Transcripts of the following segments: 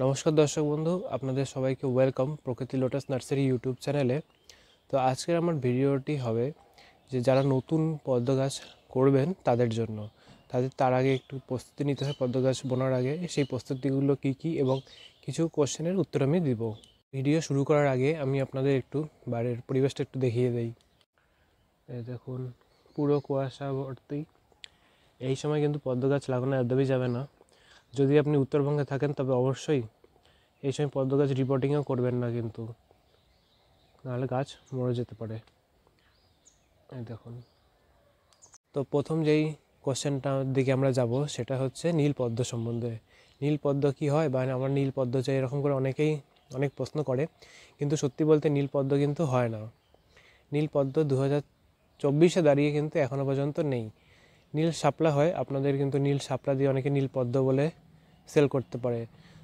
নমস্কার দর্শক বন্ধু, আপনাদের সবাইকে ওয়েলকাম প্রকৃতি লোটাস নার্সারি ইউটিউব চ্যানেলে। তো আজকের আমার ভিডিওটি হবে যে যারা নতুন পদ্ম গাছ করবেন তাদের জন্য। তার আগে একটু প্রস্তুতি নিতে হয় পদ্ম গাছ বোনার আগে। সেই প্রস্তুতিগুলো কী কী এবং কিছু কোশ্চেনের উত্তর আমি দিব। ভিডিও শুরু করার আগে আমি আপনাদের একটু বাইরের পরিবেশটা একটু দেখিয়ে দেই। এই দেখুন, পুরো কুয়াশা ভর্তি। এই সময় কিন্তু পদ্ম গাছ লাগানো একদমই যাবে না। যদি আপনি উত্তরবঙ্গে থাকেন তবে অবশ্যই এই সময় পদ্ম গাছ রিপোর্টিংও করবেন না, কিন্তু নাহলে গাছ মরে যেতে পারে। এই দেখুন, তো প্রথম যেই কোশ্চেনটার দিকে আমরা যাব সেটা হচ্ছে নীল পদ্ম সম্বন্ধে। নীল পদ্ম কী হয় বা আমার নীল পদ্ম চাই, এরকম করে অনেকেই অনেক প্রশ্ন করে, কিন্তু সত্যি বলতে নীল পদ্ম কিন্তু হয় না। নীল পদ্ম 2024-এ দাঁড়িয়ে কিন্তু এখনও পর্যন্ত নেই। নীল শাপলা হয়, আপনাদের কিন্তু নীল শাপলা দিয়ে অনেকে নীল পদ্ম বলে সেল করতে পারে,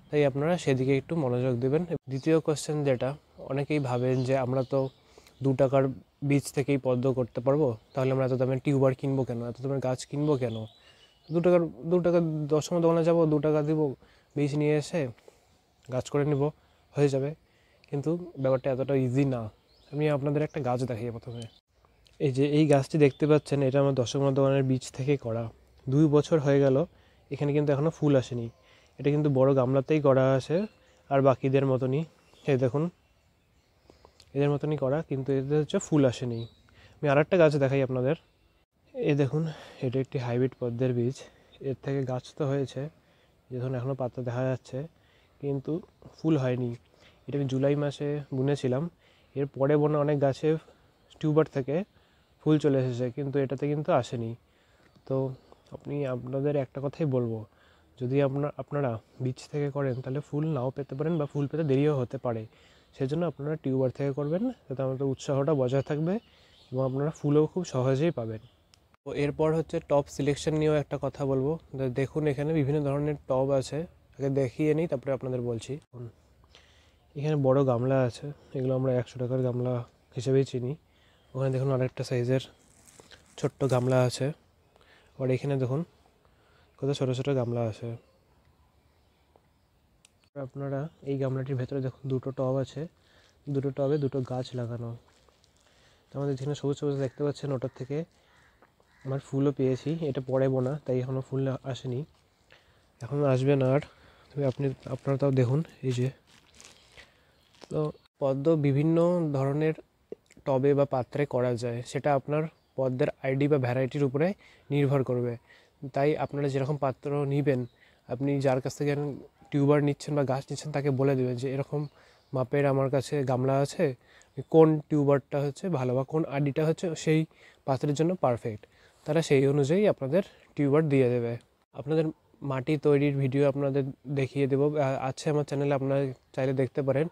তাই আপনারা সেদিকে একটু মনোযোগ দেবেন। দ্বিতীয় কোশ্চেন যেটা, অনেকেই ভাবেন যে আমরা তো 2 টাকার বীজ থেকেই পদ্ম করতে পারবো, তাহলে আমরা এত দামের টিউবার কিনবো কেন, এত দামের গাছ কিনবো কেন? 2 টাকা 10 দোকানে যাবো, 2 টাকা দিব, বীজ নিয়ে এসে গাছ করে নিব, হয়ে যাবে। কিন্তু ব্যাপারটা এতটা ইজি না। আমি আপনাদের একটা গাছ দেখাই প্রথমে। এই যে এই গাছটি দেখতে পাচ্ছেন, এটা আমার 10 দোকানের বীজ থেকে করা। 2 বছর হয়ে গেল, এখানে কিন্তু এখনও ফুল আসেনি। এটা কিন্তু বড় গামলাতেই করা আছে, আর বাকিদের মতনই এই দেখুন এদের মতনই করা, কিন্তু এদের হচ্ছে ফুল আসেনি। আমি আর একটা গাছ দেখাই আপনাদের। এই দেখুন, এটা একটি হাইব্রিড পদ্মের বীজ। এর থেকে গাছ তো হয়েছে, দেখুন এখনও পাতা দেখা যাচ্ছে, কিন্তু ফুল হয়নি। এটা আমি জুলাই মাসে বুনেছিলাম। এর পরে বোনা অনেক গাছে টিউবার থেকে ফুল চলে এসেছে, কিন্তু এটাতে কিন্তু আসেনি। তো আপনাদের একটা কথাই বলবো, যদি আপনারা বীজ থেকে করেন তাহলে ফুল নাও পেতে পারেন বা ফুল পেতে দেরিও হতে পারে। সেজন্য আপনারা টিউবার থেকে করবেন, যাতে আমাদের উৎসাহটা বজায় থাকবে এবং আপনারা ফুলও খুব সহজেই পাবেন। তো এরপর হচ্ছে টব সিলেকশন নিয়েও একটা কথা বলবো। দেখুন, এখানে বিভিন্ন ধরনের টব আছে, আগে দেখিয়ে নিই তারপরে আপনাদের বলছি। এখানে বড় গামলা আছে, এগুলো আমরা 100 টাকার গামলা হিসেবেই চিনি। ওখানে দেখুন আরেকটা সাইজের ছোট্ট গামলা আছে, আর এখানে দেখুন কত ছোটো ছোটো গামলা আছে। আপনারা এই গামলাটির ভেতরে দেখুন 2টো টব আছে, 2টো টবে 2টো গাছ লাগানো। আমাদের যেখানে সবুজ সবুজ দেখতে পাচ্ছেন, ওটার থেকে আমার ফুলও পেয়েছি। এটা পরে বোনা, তাই এখনও ফুল আসেনি, এখন আসবে না আর। তবে আপনারা তাও দেখুন। এই যে, তো পদ্ম বিভিন্ন ধরনের টবে বা পাত্রে করা যায়, সেটা আপনার পদ্মের আইডি বা ভ্যারাইটির উপরে নির্ভর করবে। তাই আপনারা যেরকম পাত্র নেবেন, আপনি যার কাছ থেকে টিউবার নিচ্ছেন বা গাছ নিচ্ছেন তাকে বলে দেবেন যে এরকম মাপের আমার কাছে গামলা আছে, কোন টিউবারটা হচ্ছে ভালো বা কোন আইডিটা হচ্ছে সেই পাত্রের জন্য পারফেক্ট। তারা সেই অনুযায়ী আপনাদের টিউবার দিয়ে দেবে। আপনাদের মাটি তৈরির ভিডিও আপনাদের দেখিয়ে দেবো, আছে আমার চ্যানেলে, আপনারা চাইলে দেখতে পারেন।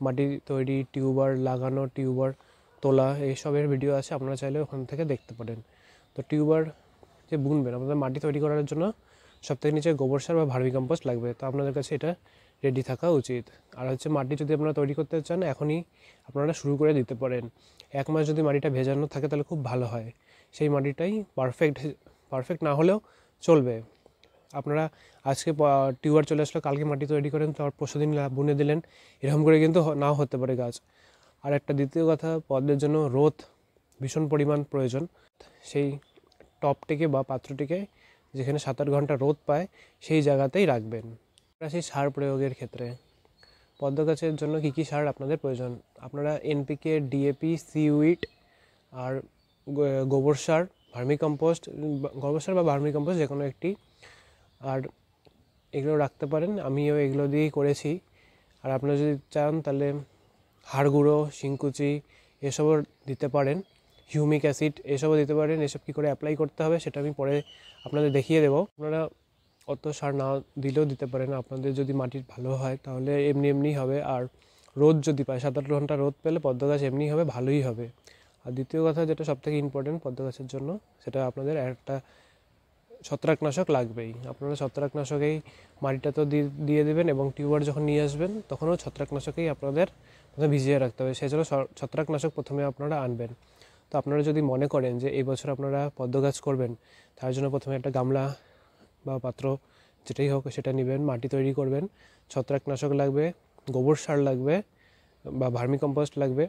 মাটি তৈরি, টিউবার লাগানো, টিউবার তোলা, এইসবের ভিডিও আছে, আপনারা চাইলে ওখান থেকে দেখতে পারেন। তো টিউবার যে বুনবেন, আপনাদের মাটি তৈরি করার জন্য সবথেকে নিচে গোবর সার বা ভার্মি কম্পোস্ট লাগবে, তো আপনাদের কাছে এটা রেডি থাকা উচিত। আর হচ্ছে মাটি যদি আপনারা তৈরি করতে চান, এখনই আপনারা শুরু করে দিতে পারেন। 1 মাস যদি মাটিটা ভেজানো থাকে তাহলে খুব ভালো হয়। সেই মাটিটাই পারফেক্ট না হলেও চলবে। আপনারা আজকে টিউবার চলে আসলো, কালকে মাটি তৈরি করেন, তারপর পরশুদিন বুনে দিলেন, এরকম করে কিন্তু নাও হতে পারে গাছ। আর একটা দ্বিতীয় কথা, পদ্মের জন্য রোদ ভীষণ পরিমাণ প্রয়োজন। সেই টবটিকে বা পাত্রটিকে যেখানে 7-8 ঘন্টা রোদ পায় সেই জায়গাতেই রাখবেন। সেই সার প্রয়োগের ক্ষেত্রে পদ্ম গাছের জন্য কী কী সার আপনাদের প্রয়োজন, আপনারা এনপিকে, ডিএপি, সিউইট আর গোবর সার, গোবর সার বা ভার্মি কম্পোস্ট যে কোনো একটি, আর এগুলো রাখতে পারেন। আমিও এগুলো দিয়েই করেছি। আর আপনারা যদি চান তাহলে হাড় গুঁড়ো, শিংকুচি এসবও দিতে পারেন, হিউমিক অ্যাসিড এসবও দিতে পারেন। এসব কী করে অ্যাপ্লাই করতে হবে সেটা আমি পরে আপনাদের দেখিয়ে দেবো। আপনারা অত সার না দিলেও দিতে পারেন, আপনাদের যদি মাটির ভালো হয় তাহলে এমনি হবে। আর রোদ যদি পায়, 7-8 ঘন্টা রোদ পেলে পদ্ম গাছ এমনি হবে, ভালোই হবে। আর দ্বিতীয় কথা যেটা সবথেকে ইম্পর্টেন্ট পদ্ম গাছের জন্য, সেটা আপনাদের একটা ছত্রাকনাশক লাগবেই। আপনারা ছত্রাকনাশকেই মাটিটা তো দিয়ে দেবেন, এবং টিউবার যখন নিয়ে আসবেন তখনও ছত্রাকনাশকেই আপনাদের ভিজিয়ে রাখতে হবে। সেই জন্য ছত্রাকনাশক প্রথমে আপনারা আনবেন। তো আপনারা যদি মনে করেন যে এই বছর আপনারা পদ্ম গাছ করবেন, তার জন্য প্রথমে একটা গামলা বা পাত্র যেটাই হোক সেটা নেবেন, মাটি তৈরি করবেন, ছত্রাকনাশক লাগবে, গোবর সার লাগবে বা ভার্মি কম্পোস্ট লাগবে,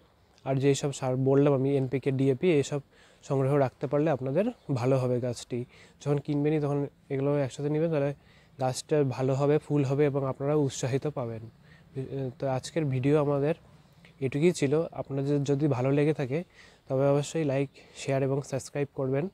আর যেই সব সার বললাম আমি এনপিকে, ডিএপি, এইসব সংগ্রহ রাখতে পারলে আপনাদের ভালো হবে। গাছটি যখন কিনবেনই তখন এগুলো একসাথে নেবেন, তাহলে গাছটা ভালো হবে, ফুল হবে এবং আপনারা উৎসাহিত পাবেন। তো আজকের ভিডিও আমাদের এটুকুই ছিল। আপনাদের যদি ভালো লেগে থাকে তবে অবশ্যই লাইক, শেয়ার এবং সাবস্ক্রাইব করবেন।